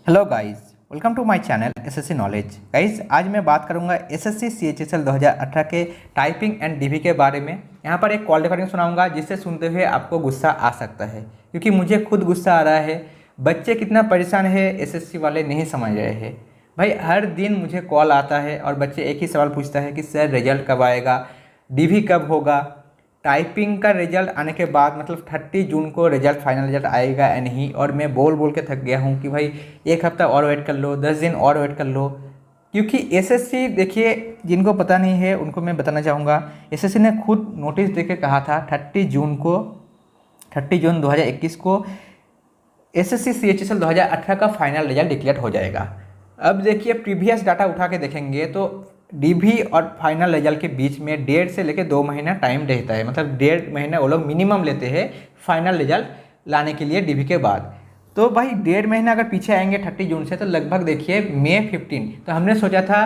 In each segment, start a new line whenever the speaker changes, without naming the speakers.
Hello guys, welcome to my channel SSC knowledge. Guys, आज मैं बात करूंगा एसएससी सीएचएसएल 2018 के टाइपिंग एंड डीवी के बारे में। यहाँ पर एक कॉल रिकॉर्डिंग सुनाऊंगा जिससे सुनते हुए आपको गुस्सा आ सकता है, क्योंकि मुझे खुद गुस्सा आ रहा है। बच्चे कितना परेशान है एसएससी वाले नहीं समझ रहे हैं। भाई, हर दिन मुझे कॉल आता है और बच्चे एक ही सवाल पूछता है कि सर रिजल्ट कब आएगा, डीवी कब होगा। टाइपिंग का रिजल्ट आने के बाद मतलब 30 जून को रिजल्ट फाइनल रिजल्ट आएगा या नहीं, और मैं बोल बोल के थक गया हूँ कि भाई एक हफ्ता और वेट कर लो, 10 दिन और वेट कर लो। क्योंकि एसएससी, देखिए, जिनको पता नहीं है उनको मैं बताना चाहूँगा, एसएससी ने खुद नोटिस देके कहा था 30 जून 2021 को एसएससी सीएचएसएल 2018 का फाइनल रिजल्ट डिक्लेयर हो जाएगा। अब देखिए, प्रीवियस डाटा उठा के देखेंगे तो डीवी और फाइनल रिजल्ट के बीच में 1.5 से लेकर 2 महीना टाइम रहता है। मतलब 1.5 महीना वो लोग मिनिमम लेते हैं फाइनल रिजल्ट लाने के लिए डीवी के बाद। तो भाई 1.5 महीना अगर पीछे आएंगे 30 जून से, तो लगभग देखिए मई 15। तो हमने सोचा था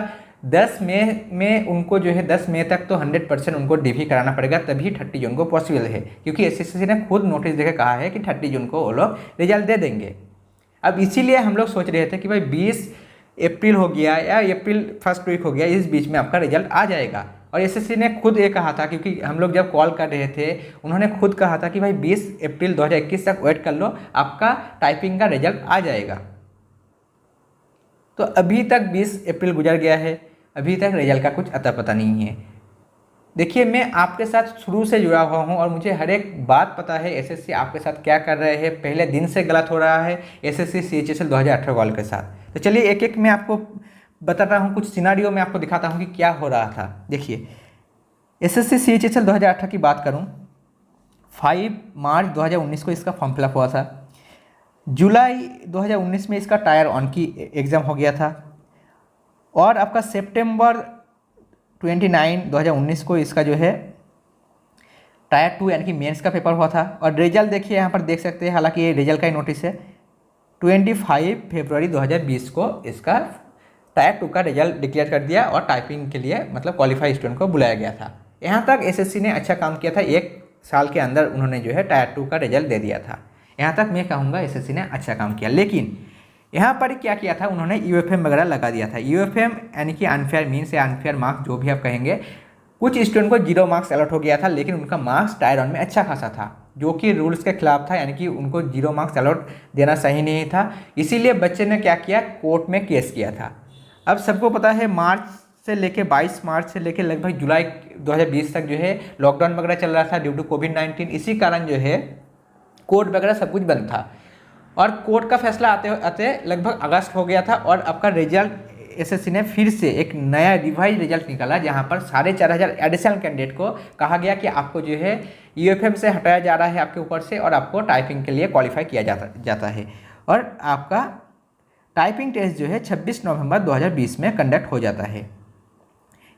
10 मई में उनको जो है 10 मई तक तो 100% उनको डीवी कराना पड़ेगा, तभी 30 जून को पॉसिबल है। क्योंकि एसएससी ने खुद नोटिस देकर कहा है कि 30 जून को वो लोग रिजल्ट दे देंगे। अब इसीलिए हम लोग सोच रहे थे कि भाई 20 अप्रैल हो गया या अप्रैल फर्स्ट वीक हो गया, इस बीच में आपका रिजल्ट आ जाएगा। और एसएससी ने खुद ये कहा था, क्योंकि हम लोग जब कॉल कर रहे थे उन्होंने खुद कहा था कि भाई 20 अप्रैल 2021 तक वेट कर लो, आपका टाइपिंग का रिजल्ट आ जाएगा। तो अभी तक 20 अप्रैल गुजर गया है, अभी तक रिजल्ट का कुछ अता पता नहीं है। देखिए, मैं आपके साथ शुरू से जुड़ा हुआ हूँ और मुझे हर एक बात पता है एसएससी आपके साथ क्या कर रहे हैं। पहले दिन से गलत हो रहा है एसएससी सीएचएसएल 2018 वालों के साथ। तो चलिए एक एक मैं आपको बताता हूँ, कुछ सिनारियो में आपको दिखाता हूँ कि क्या हो रहा था। देखिए, एसएससी सीएचएसएल 2018 की बात करूँ, 5 मार्च 2019 को इसका फॉर्म फिलअप हुआ था। जुलाई 2019 में इसका टायर 1 की एग्ज़ाम हो गया था, और आपका सितंबर 29 2019 को इसका जो है टायर 2 यानी कि मेंस का पेपर हुआ था। और रिजल्ट देखिए, यहाँ पर देख सकते हैं, हालांकि ये रिजल्ट का ही नोटिस है, 25 फरवरी 2020 को इसका टायर 2 का रिजल्ट डिक्लेयर कर दिया और टाइपिंग के लिए मतलब क्वालिफाई स्टूडेंट को बुलाया गया था। यहाँ तक एसएससी ने अच्छा काम किया था, 1 साल के अंदर उन्होंने जो है टायर 2 का रिजल्ट दे दिया था। यहाँ तक मैं कहूँगा एसएससी ने अच्छा काम किया। लेकिन यहाँ पर क्या किया था, उन्होंने यूएफएम वगैरह लगा दिया था। यूएफएम यानी कि अनफेयर मीन्स या अनफेयर मार्क्स, जो भी आप कहेंगे। कुछ स्टूडेंट को 0 मार्क्स अलॉट हो गया था, लेकिन उनका मार्क्स टायर 1 में अच्छा खासा था, जो कि रूल्स के खिलाफ था, यानी कि उनको 0 मार्क्स अलॉट देना सही नहीं था। इसीलिए बच्चे ने क्या किया, कोर्ट में केस किया था। अब सबको पता है मार्च से लेके 22 मार्च से लेके लगभग जुलाई 2020 तक जो है लॉकडाउन वगैरह चल रहा था ड्यू टू कोविड-19। इसी कारण जो है कोर्ट वगैरह सब कुछ बंद था, और कोर्ट का फैसला आते आते लगभग अगस्त हो गया था। और आपका रिजल्ट एसएससी ने फिर से एक नया रिवाइज रिजल्ट निकाला, जहां पर 4,500 एडिशनल कैंडिडेट को कहा गया कि आपको जो है यूएफएम से हटाया जा रहा है आपके ऊपर से, और आपको टाइपिंग के लिए क्वालिफाई किया जाता है। और आपका टाइपिंग टेस्ट जो है 26 नवंबर 2020 में कंडक्ट हो जाता है।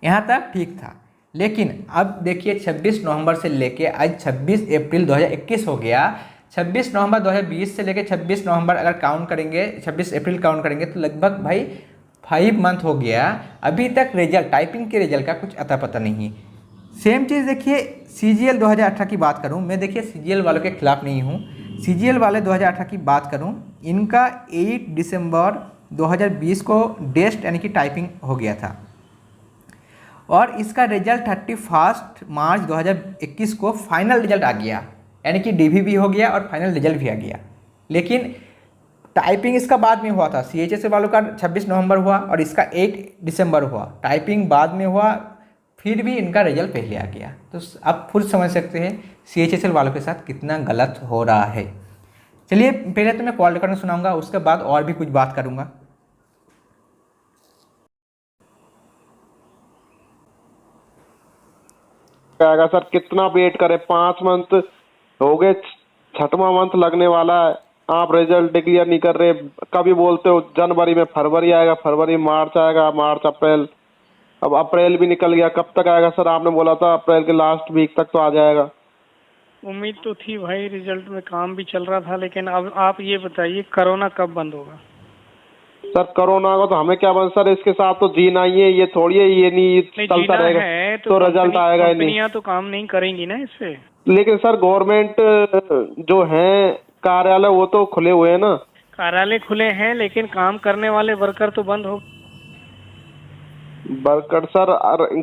यहाँ तक ठीक था। लेकिन अब देखिए, 26 नवंबर से लेके आज 26 अप्रैल 2021 हो गया। 26 नवंबर 2020 से लेके 26 नवंबर अगर काउंट करेंगे, 26 अप्रैल काउंट करेंगे, तो लगभग भाई 5 मंथ हो गया। अभी तक रिजल्ट, टाइपिंग के रिजल्ट का कुछ अता पता नहीं। सेम चीज़ देखिए, सीजीएल 2018 की बात करूं, मैं देखिए सीजीएल वालों के खिलाफ नहीं हूं। सीजीएल वाले 2018 की बात करूं, इनका 8 दिसंबर 2020 को डेस्ट यानी कि टाइपिंग हो गया था, और इसका रिजल्ट 31 मार्च 2021 को फाइनल रिजल्ट आ गया, यानी कि डीवी भी हो गया और फाइनल रिजल्ट भी आ गया। लेकिन टाइपिंग इसका बाद में हुआ था। सीएचएसएल वालों का 26 नवंबर हुआ और इसका 8 दिसंबर हुआ। टाइपिंग बाद में हुआ, फिर भी इनका रिजल्ट पहले आ गया। तो आप खुद समझ सकते हैं सीएचएसएल वालों के साथ कितना गलत हो रहा है। चलिए, पहले तो मैं कॉल रिकॉर्डिंग सुनाऊंगा, उसके बाद और भी कुछ बात करूंगा।
आएगा सर, कितना वेट करें, 5 मंथ हो गए, 6वां मंथ लगने वाला है, आप रिजल्ट डिक्लेयर नहीं कर रहे। कभी बोलते हो जनवरी में, फरवरी आएगा, फरवरी मार्च आएगा, मार्च अप्रैल, अब अप्रैल भी निकल गया। कब तक आएगा सर? आपने बोला था अप्रैल के लास्ट वीक तक तो आ जाएगा।
उम्मीद तो थी भाई, रिजल्ट में काम भी चल रहा था, लेकिन अब आप ये बताइए कोरोना कब बंद होगा?
सर कोरोना को तो हमें क्या बंद, सर इसके साथ तो जीना ही है, ये थोड़ी है ये नहीं चलता रहेगा तो रिजल्ट आएगा ही नहीं।
कंपनियां तो काम नहीं करेंगी ना इस पे।
लेकिन सर गवर्नमेंट जो है कार्यालय वो तो खुले हुए हैं ना।
कार्यालय खुले हैं लेकिन काम करने वाले वर्कर तो बंद हो।
वर्कर सर,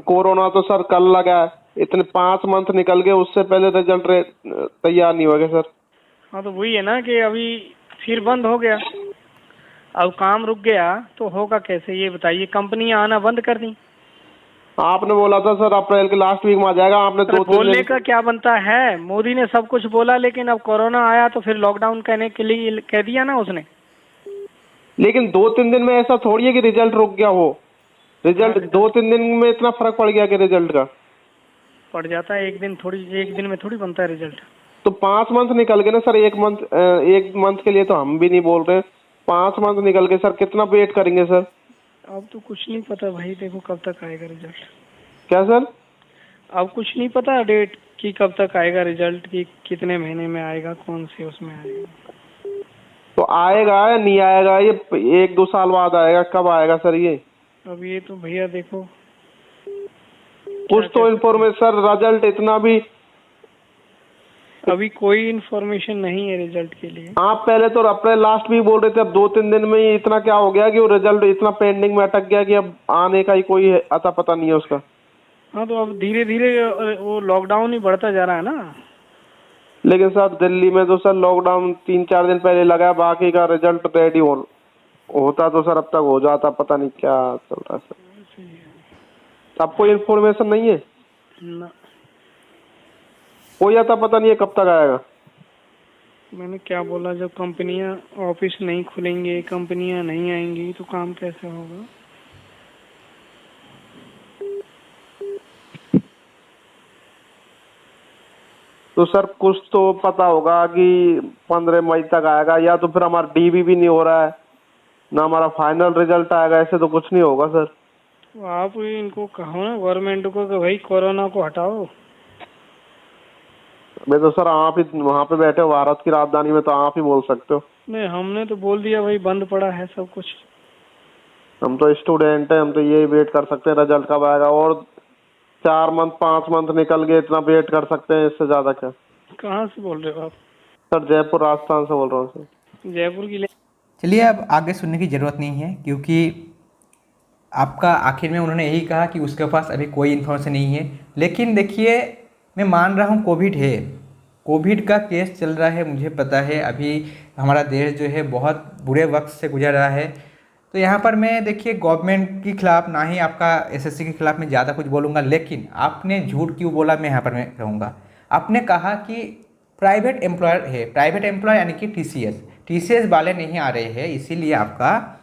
कोरोना तो सर कल लगा है, इतने 5 मंथ निकल गए, उससे पहले रिजल्ट तैयार नहीं हो गया सर।
हाँ तो वही है ना कि अभी फिर बंद हो गया, अब काम रुक गया तो होगा कैसे ये बताइए। कंपनियां आना बंद कर दी।
आपने बोला था सर अप्रैल के लास्ट वीक में आ जाएगा, आपने
अरे
2-3
बोलने
दिन।
का क्या बनता है, मोदी ने सब कुछ बोला लेकिन अब कोरोना आया तो फिर लॉकडाउन कहने के लिए कह दिया ना उसने।
लेकिन 2-3 दिन में ऐसा थोड़ी है कि रिजल्ट रुक गया हो। रिजल्ट 2-3 दिन में इतना फर्क पड़ गया कि रिजल्ट का
पड़ जाता है, एक दिन में थोड़ी बनता है रिजल्ट।
तो 5 मंथ निकल गए ना सर। एक मंथ के लिए तो हम भी नहीं बोल रहे, 5 मंथ निकल गए सर, कितना वेट करेंगे सर।
अब तो कुछ नहीं पता भाई, देखो कब तक आएगा रिजल्ट।
क्या सर?
अब कुछ नहीं पता डेट कि कब तक आएगा रिजल्ट, कि कितने महीने में आएगा, कौन से उसमें आएगा।
तो आएगा या नहीं आएगा ये 1-2 साल बाद आएगा, कब आएगा सर ये?
अब ये तो भैया देखो
कुछ तो इन्फॉर्मेशन सर, रिजल्ट इतना भी
अभी कोई इन्फॉर्मेशन नहीं है रिजल्ट के लिए।
आप पहले तो अप्रैल लास्ट भी बोल रहे थे, अब 2-3 दिन में ही इतना क्या हो गया कि वो रिजल्ट इतना पेंडिंग में अटक गया कि अब आने का ही कोई अता पता नहीं है उसका।
हाँ तो अब धीरे धीरे वो लॉकडाउन ही बढ़ता जा रहा है ना।
लेकिन सर दिल्ली में तो सर लॉकडाउन 3-4 दिन पहले लगा है, बाकी का रिजल्ट रेडी होता तो सर अब तक हो जाता, पता नहीं क्या चल रहा है सर। अब कोई इन्फॉर्मेशन नहीं है
ना,
कोई अता पता नहीं है कब तक आएगा।
मैंने क्या बोला, जब कंपनियां ऑफिस नहीं खुलेंगे, कंपनियां नहीं आएंगी तो काम कैसे होगा।
तो सर कुछ तो पता होगा कि 15 मई तक आएगा, या तो फिर हमारा डीबी भी नहीं हो रहा है ना, हमारा फाइनल रिजल्ट आएगा, ऐसे तो कुछ नहीं होगा सर।
तो आप इनको कहो ना गवर्नमेंट को कि भाई कोरोना को हटाओ।
मैं तो सर आप ही वहाँ पे बैठे हो भारत की राजधानी में, तो आप ही बोल सकते हो।
नहीं, हमने तो बोल दिया भाई, बंद पड़ा है सब कुछ।
हम तो स्टूडेंट हैं, हम तो यही वेट कर सकते हैं रिजल्ट कब आएगा, और 4-5 मंथ निकल गए, इतना वेट कर सकते हैं, इससे ज्यादा क्या।
कहाँ से बोल रहे हो आप?
सर जयपुर राजस्थान से बोल रहा हूँ सर।
जयपुर की
चलिए अब आगे सुनने की ज़रूरत नहीं है, क्योंकि आपका आखिर में उन्होंने यही कहा कि उसके पास अभी कोई इन्फॉर्मेशन नहीं है। लेकिन देखिए, मैं मान रहा हूँ कोविड है, कोविड का केस चल रहा है, मुझे पता है अभी हमारा देश जो है बहुत बुरे वक्त से गुजर रहा है। तो यहाँ पर मैं देखिए गवर्नमेंट के खिलाफ़, ना ही आपका एसएससी के खिलाफ़ मैं ज़्यादा कुछ बोलूँगा, लेकिन आपने झूठ क्यों बोला मैं यहाँ पर मैं कहूँगा। आपने कहा कि प्राइवेट एम्प्लॉयर है, प्राइवेट एम्प्लॉय यानी कि टीसीएस वाले नहीं आ रहे हैं, इसीलिए आपका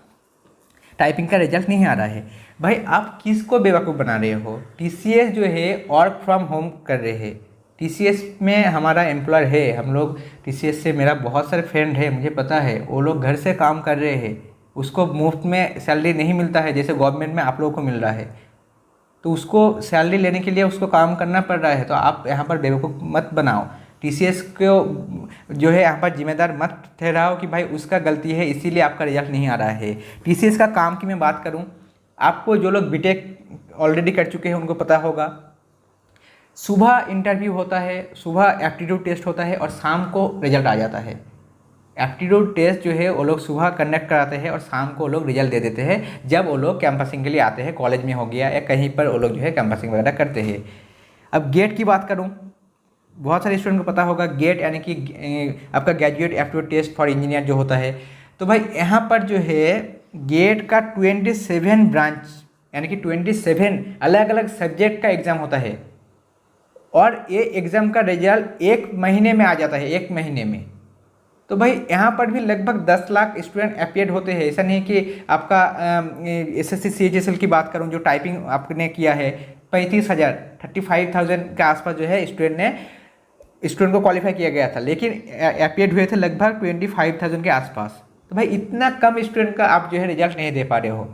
टाइपिंग का रिजल्ट नहीं आ रहा है। भाई आप किसको बेवकूफ़ बना रहे हो? टीसीएस जो है वर्क फ्रॉम होम कर रहे हैं। टीसीएस में हमारा एम्प्लॉयर है, हम लोग टीसीएस से, मेरा बहुत सारे फ्रेंड है, मुझे पता है, वो लोग घर से काम कर रहे हैं, उसको मुफ्त में सैलरी नहीं मिलता है जैसे गवर्नमेंट में आप लोगों को मिल रहा है। तो उसको सैलरी लेने के लिए उसको काम करना पड़ रहा है। तो आप यहाँ पर बेवकूफ़ मत बनाओ, टीसीएस को जो है यहाँ पर जिम्मेदार मत ठहराओ कि भाई उसका गलती है इसीलिए आपका रिजल्ट नहीं आ रहा है। टीसीएस का काम की मैं बात करूँ, आपको जो लोग बीटेक ऑलरेडी कर चुके हैं उनको पता होगा, सुबह इंटरव्यू होता है, सुबह एप्टीट्यूड टेस्ट होता है और शाम को रिजल्ट आ जाता है। एप्टीट्यूड टेस्ट जो है वो लोग सुबह कंडक्ट कराते हैं और शाम को वो लोग रिजल्ट दे देते हैं, जब वो लोग कैंपसिंग के लिए आते हैं, कॉलेज में हो गया या कहीं पर वो लोग जो है कैंपसिंग वगैरह करते हैं। अब गेट की बात करूँ, बहुत सारे स्टूडेंट को पता होगा गेट यानी कि आपका graduate aptitude test for engineer जो होता है। तो भाई यहाँ पर जो है गेट का 27 ब्रांच यानी कि 27 अलग अलग सब्जेक्ट का एग्ज़ाम होता है, और ये एग्ज़ाम का रिजल्ट 1 महीने में आ जाता है, 1 महीने में। तो भाई यहाँ पर भी लगभग 10 लाख स्टूडेंट अपीयर होते हैं। ऐसा नहीं कि आपका एसएससी सीएचएसएल की बात करूँ, जो टाइपिंग आपने किया है 35,000 35,000 के आसपास जो है स्टूडेंट को क्वालिफाई किया गया था, लेकिन अपीयर हुए थे लगभग 25,000 के आसपास। तो भाई इतना कम स्टूडेंट का आप जो है रिजल्ट नहीं दे पा रहे हो।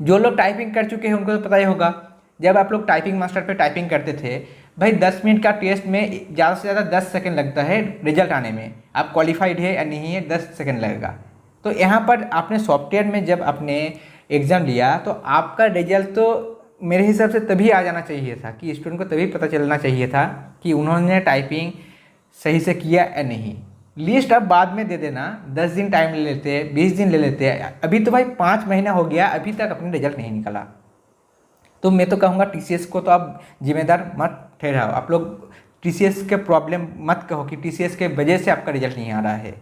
जो लोग टाइपिंग कर चुके हैं उनको तो पता ही होगा, जब आप लोग टाइपिंग मास्टर पे टाइपिंग करते थे भाई 10 मिनट का टेस्ट में ज़्यादा से ज़्यादा 10 सेकंड लगता है रिजल्ट आने में, आप क्वालिफाइड है या नहीं है 10 सेकंड लगेगा। तो यहाँ पर आपने सॉफ्टवेयर में जब आपने एग्ज़ाम लिया तो आपका रिजल्ट तो मेरे हिसाब से तभी आ जाना चाहिए था, कि स्टूडेंट को तभी पता चलना चाहिए था कि उन्होंने टाइपिंग सही से किया या नहीं। लिस्ट अब बाद में दे देना, 10 दिन टाइम ले लेते हैं, 20 दिन ले लेते हैं। अभी तो भाई 5 महीना हो गया, अभी तक अपने रिजल्ट नहीं निकला। तो मैं तो कहूँगा टीसीएस को तो आप जिम्मेदार मत ठहराओ, आप लोग टीसीएस के प्रॉब्लम मत कहो कि टीसीएस के वजह से आपका रिजल्ट नहीं आ रहा है।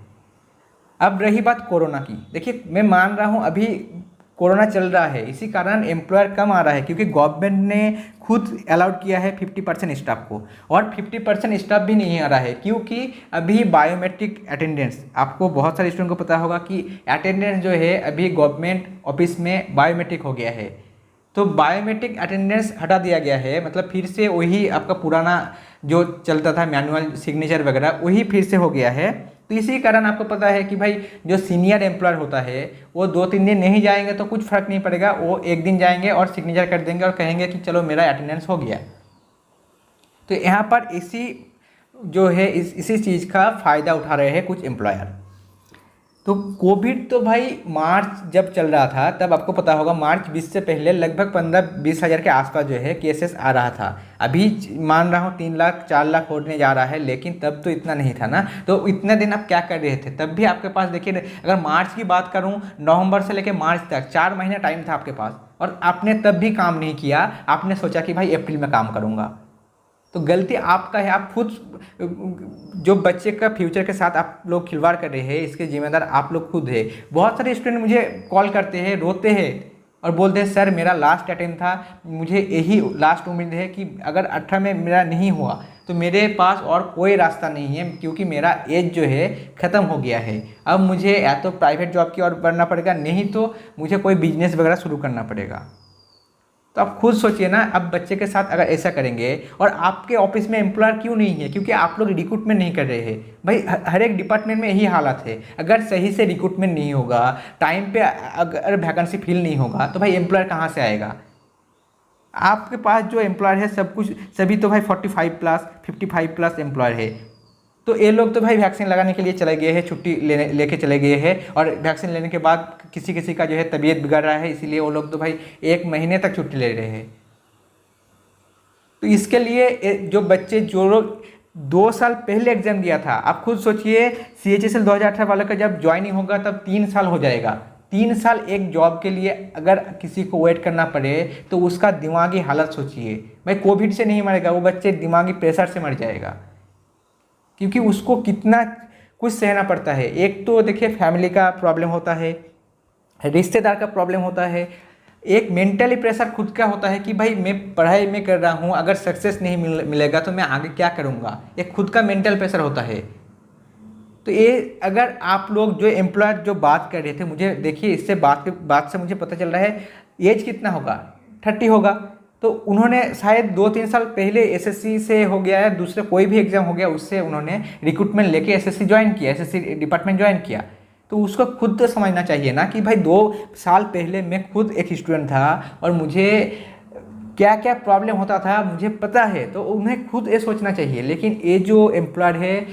अब रही बात कोरोना की, देखिए मैं मान रहा हूँ अभी कोरोना चल रहा है, इसी कारण एम्प्लॉयर कम आ रहा है, क्योंकि गवर्नमेंट ने खुद अलाउड किया है 50% स्टाफ को, और 50% स्टाफ भी नहीं आ रहा है क्योंकि अभी बायोमेट्रिक अटेंडेंस, आपको बहुत सारे स्टूडेंट को पता होगा कि अटेंडेंस जो है अभी गवर्नमेंट ऑफिस में बायोमेट्रिक हो गया है। तो बायोमेट्रिक अटेंडेंस हटा दिया गया है, मतलब फिर से वही आपका पुराना जो चलता था मैनुअल सिग्नेचर वगैरह वही फिर से हो गया है। तो इसी कारण आपको पता है कि भाई जो सीनियर एम्प्लॉयर होता है वो 2-3 दिन नहीं जाएंगे तो कुछ फ़र्क नहीं पड़ेगा, वो एक दिन जाएंगे और सिग्नेचर कर देंगे और कहेंगे कि चलो मेरा अटेंडेंस हो गया। तो यहाँ पर इसी जो है इसी चीज़ का फ़ायदा उठा रहे हैं कुछ एम्प्लॉयर। तो कोविड तो भाई मार्च जब चल रहा था तब आपको पता होगा, मार्च 20 से पहले लगभग 15-20 हज़ार के आसपास जो है केसेस आ रहा था। अभी मान रहा हूँ 3 लाख 4 लाख होने जा रहा है, लेकिन तब तो इतना नहीं था ना। तो इतने दिन आप क्या कर रहे थे? तब भी आपके पास देखिए, अगर मार्च की बात करूँ, नवंबर से लेकर मार्च तक 4 महीना टाइम था आपके पास, और आपने तब भी काम नहीं किया। आपने सोचा कि भाई अप्रैल में काम करूँगा। तो गलती आपका है, आप खुद जो बच्चे का फ्यूचर के साथ आप लोग खिलवाड़ कर रहे हैं, इसके जिम्मेदार आप लोग खुद है। बहुत सारे स्टूडेंट मुझे कॉल करते हैं, रोते हैं और बोलते हैं सर मेरा लास्ट अटेम्प्ट था, मुझे यही लास्ट उम्मीद है कि अगर 18 में मेरा नहीं हुआ तो मेरे पास और कोई रास्ता नहीं है, क्योंकि मेरा एज जो है ख़त्म हो गया है। अब मुझे या तो प्राइवेट जॉब की ओर बढ़ना पड़ेगा, नहीं तो मुझे कोई बिजनेस वगैरह शुरू करना पड़ेगा। तो आप खुद सोचिए ना, अब बच्चे के साथ अगर ऐसा करेंगे, और आपके ऑफिस में एम्प्लॉयर क्यों नहीं है? क्योंकि आप लोग रिक्रूटमेंट नहीं कर रहे हैं। भाई हर एक डिपार्टमेंट में यही हालत है, अगर सही से रिक्रूटमेंट नहीं होगा, टाइम पे अगर वैकेंसी फिल नहीं होगा, तो भाई एम्प्लॉयर कहाँ से आएगा? आपके पास जो एम्प्लॉयर है सब कुछ सभी तो भाई 45+ 55+ एम्प्लॉयर है। तो ये लोग तो भाई वैक्सीन लगाने के लिए चले गए हैं, छुट्टी लेके चले गए हैं, और वैक्सीन लेने के बाद किसी किसी का जो है तबीयत बिगड़ रहा है, इसीलिए वो लोग तो भाई 1 महीने तक छुट्टी ले रहे हैं। तो इसके लिए जो बच्चे जो लोग 2 साल पहले एग्जाम दिया था, आप खुद सोचिए CHSL 2018 वालों का जब ज्वाइनिंग होगा तब 3 साल हो जाएगा। 3 साल एक जॉब के लिए अगर किसी को वेट करना पड़े तो उसका दिमागी हालत सोचिए। भाई कोविड से नहीं मरेगा वो बच्चे, दिमागी प्रेशर से मर जाएगा, क्योंकि उसको कितना कुछ सहना पड़ता है। एक तो देखिए फैमिली का प्रॉब्लम होता है, रिश्तेदार का प्रॉब्लम होता है, एक मेंटली प्रेशर खुद का होता है कि भाई मैं पढ़ाई में कर रहा हूँ, अगर सक्सेस नहीं मिलेगा तो मैं आगे क्या करूँगा, एक खुद का मेंटल प्रेशर होता है। तो ये अगर आप लोग जो एम्प्लॉयर जो बात कर रहे थे, मुझे देखिए इससे बात से मुझे पता चल रहा है एज कितना होगा, 30 होगा। तो उन्होंने शायद 2-3 साल पहले SSC से हो गया है, दूसरे कोई भी एग्ज़ाम हो गया, उससे उन्होंने रिक्रूटमेंट लेके SSC ज्वाइन किया, SSC डिपार्टमेंट ज्वाइन किया। तो उसको खुद तो समझना चाहिए ना कि भाई 2 साल पहले मैं खुद एक स्टूडेंट था और मुझे क्या क्या प्रॉब्लम होता था मुझे पता है। तो उन्हें खुद ये सोचना चाहिए। लेकिन ये जो एम्प्लॉयर है,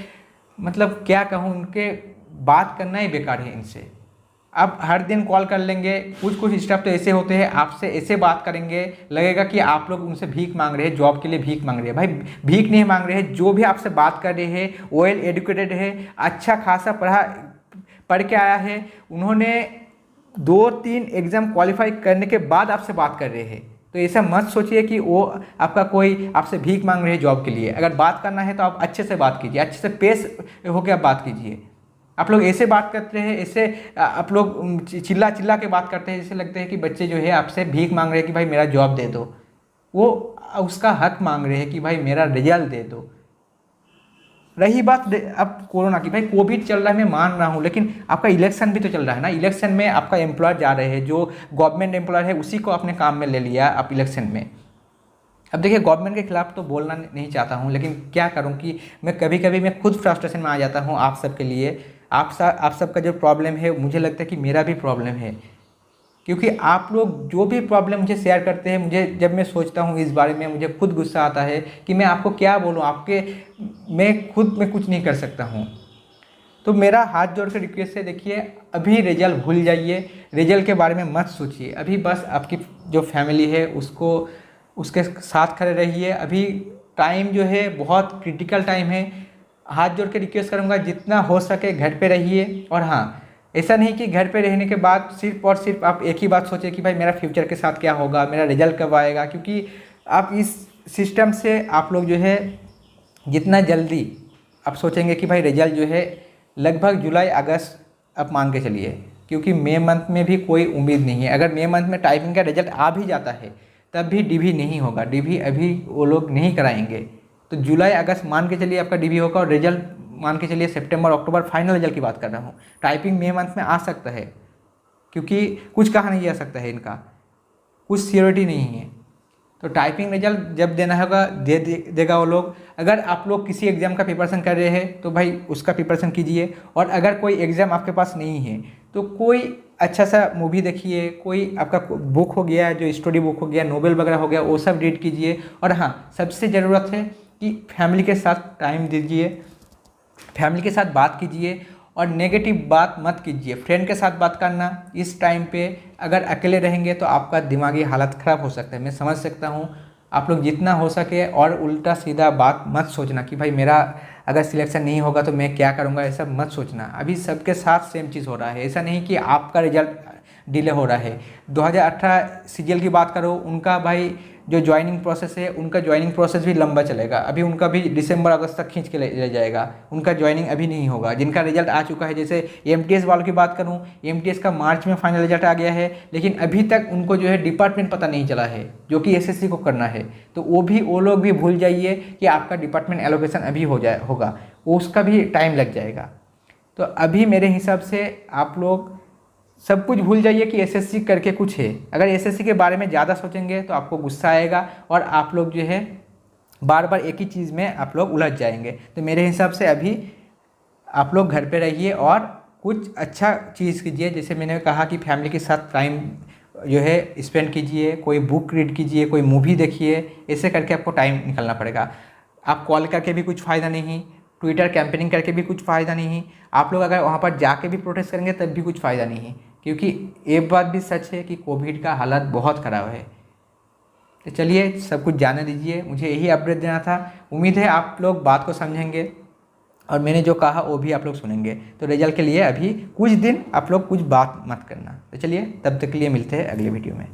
मतलब क्या कहूँ, उनके बात करना ही बेकार है इनसे। आप हर दिन कॉल कर लेंगे, कुछ स्टाफ तो ऐसे होते हैं आपसे ऐसे बात करेंगे, लगेगा कि आप लोग उनसे भीख मांग रहे हैं, जॉब के लिए भीख मांग रहे हैं। भाई भीख नहीं मांग रहे हैं, जो भी आपसे बात कर रहे हैं वेल एजुकेटेड है, अच्छा खासा पढ़ के आया है, उन्होंने 2-3 एग्ज़ाम क्वालिफाई करने के बाद आपसे बात कर रहे हैं। तो ऐसा मत सोचिए कि वो आपका कोई आपसे भीख मांग रहे हैं जॉब के लिए। अगर बात करना है तो आप अच्छे से बात कीजिए, अच्छे से पेश होकर आप बात कीजिए। आप लोग ऐसे बात करते हैं, ऐसे आप लोग चिल्ला के बात करते हैं, जैसे लगते हैं कि बच्चे जो है आपसे भीख मांग रहे हैं कि भाई मेरा जॉब दे दो। वो उसका हक मांग रहे हैं कि भाई मेरा रिजल्ट दे दो। रही बात अब कोरोना की, भाई कोविड चल रहा है मैं मान रहा हूँ, लेकिन आपका इलेक्शन भी तो चल रहा है ना। इलेक्शन में आपका एम्प्लॉयर जा रहे हैं, जो गवर्नमेंट एम्प्लॉयर है उसी को आपने काम में ले लिया आप इलेक्शन में। अब देखिए गवर्नमेंट के खिलाफ तो बोलना नहीं चाहता हूँ, लेकिन क्या करूँ कि मैं कभी मैं खुद फ्रस्ट्रेशन में आ जाता हूँ आप सबके लिए। आप सबका जो प्रॉब्लम है मुझे लगता है कि मेरा भी प्रॉब्लम है, क्योंकि आप लोग जो भी प्रॉब्लम मुझे शेयर करते हैं, मुझे जब मैं सोचता हूँ इस बारे में मुझे खुद गुस्सा आता है कि मैं आपको क्या बोलूँ, मैं खुद में कुछ नहीं कर सकता हूँ। तो मेरा हाथ जोड़ कर रिक्वेस्ट है, देखिए अभी रिजल्ट भूल जाइए, रिजल्ट के बारे में मत सोचिए। अभी बस आपकी जो फैमिली है उसके साथ खड़े रहिए। अभी टाइम जो है बहुत क्रिटिकल टाइम है। हाथ जोड़ के रिक्वेस्ट करूँगा जितना हो सके घर पे रहिए। और हाँ, ऐसा नहीं कि घर पे रहने के बाद सिर्फ और सिर्फ आप एक ही बात सोचें कि भाई मेरा फ्यूचर के साथ क्या होगा, मेरा रिजल्ट कब आएगा, क्योंकि आप इस सिस्टम से आप लोग जो है जितना जल्दी आप सोचेंगे कि भाई रिजल्ट जो है लगभग जुलाई अगस्त आप मान के चलिए, क्योंकि मई मंथ में भी कोई उम्मीद नहीं है। अगर मई मंथ में टाइपिंग का रिजल्ट आ भी जाता है तब भी डीवी नहीं होगा, डीवी अभी वो लोग नहीं कराएंगे। तो जुलाई अगस्त मान के चलिए आपका डीवी होगा, और रिजल्ट मान के चलिए सितंबर अक्टूबर, फाइनल रिजल्ट की बात कर रहा हूँ। टाइपिंग मई मंथ में आ सकता है, क्योंकि कुछ कहा नहीं जा सकता है, इनका कुछ सियोरिटी नहीं है। तो टाइपिंग रिजल्ट जब देना होगा देगा वो लोग। अगर आप लोग किसी एग्ज़ाम का प्रिपरेशन कर रहे हैं तो भाई उसका प्रिपरेशन कीजिए, और अगर कोई एग्ज़ाम आपके पास नहीं है तो कोई अच्छा सा मूवी देखिए, कोई आपका बुक हो गया, जो स्टोरी बुक हो गया, नोवेल वगैरह हो गया, वो सब रीड कीजिए। और हाँ, सबसे ज़रूरत है कि फैमिली के साथ टाइम दीजिए, फैमिली के साथ बात कीजिए, और नेगेटिव बात मत कीजिए। फ्रेंड के साथ बात करना इस टाइम पे, अगर अकेले रहेंगे तो आपका दिमागी हालत ख़राब हो सकता है, मैं समझ सकता हूँ। आप लोग जितना हो सके और उल्टा सीधा बात मत सोचना कि भाई मेरा अगर सिलेक्शन नहीं होगा तो मैं क्या करूँगा, ऐसा मत सोचना। अभी सबके साथ सेम चीज़ हो रहा है, ऐसा नहीं कि आपका रिजल्ट डिले हो रहा है। 2018 सीजीएल की बात करो, उनका भाई जो ज्वाइनिंग प्रोसेस है, उनका ज्वाइनिंग प्रोसेस भी लंबा चलेगा। अभी उनका भी दिसंबर अगस्त तक खींच के ले जाएगा, उनका ज्वाइनिंग अभी नहीं होगा। जिनका रिजल्ट आ चुका है, जैसे एमटीएस वालों की बात करूं, एमटीएस का मार्च में फाइनल रिजल्ट आ गया है, लेकिन अभी तक उनको जो है डिपार्टमेंट पता नहीं चला है, जो कि एसएससी को करना है। तो वो लोग भी भूल जाइए कि आपका डिपार्टमेंट एलोकेशन अभी होगा, उसका भी टाइम लग जाएगा। तो अभी मेरे हिसाब से आप लोग सब कुछ भूल जाइए कि एसएससी करके कुछ है। अगर एसएससी के बारे में ज़्यादा सोचेंगे तो आपको गुस्सा आएगा, और आप लोग जो है बार बार एक ही चीज़ में आप लोग उलझ जाएंगे। तो मेरे हिसाब से अभी आप लोग घर पे रहिए और कुछ अच्छा चीज़ कीजिए। जैसे मैंने कहा कि फैमिली के साथ टाइम जो है स्पेंड कीजिए, कोई बुक रीड कीजिए, कोई मूवी देखिए, ऐसे करके आपको टाइम निकालना पड़ेगा। आप कॉल करके भी कुछ फ़ायदा नहीं, ट्विटर कैंपेनिंग करके भी कुछ फ़ायदा नहीं, आप लोग अगर वहाँ पर जाके भी प्रोटेस्ट करेंगे तब भी कुछ फ़ायदा नहीं है, क्योंकि एक बात भी सच है कि कोविड का हालत बहुत ख़राब है। तो चलिए, सब कुछ जाने दीजिए, मुझे यही अपडेट देना था। उम्मीद है आप लोग बात को समझेंगे और मैंने जो कहा वो भी आप लोग सुनेंगे। तो रिजल्ट के लिए अभी कुछ दिन आप लोग कुछ बात मत करना। तो चलिए, तब तक के लिए मिलते हैं अगले वीडियो में।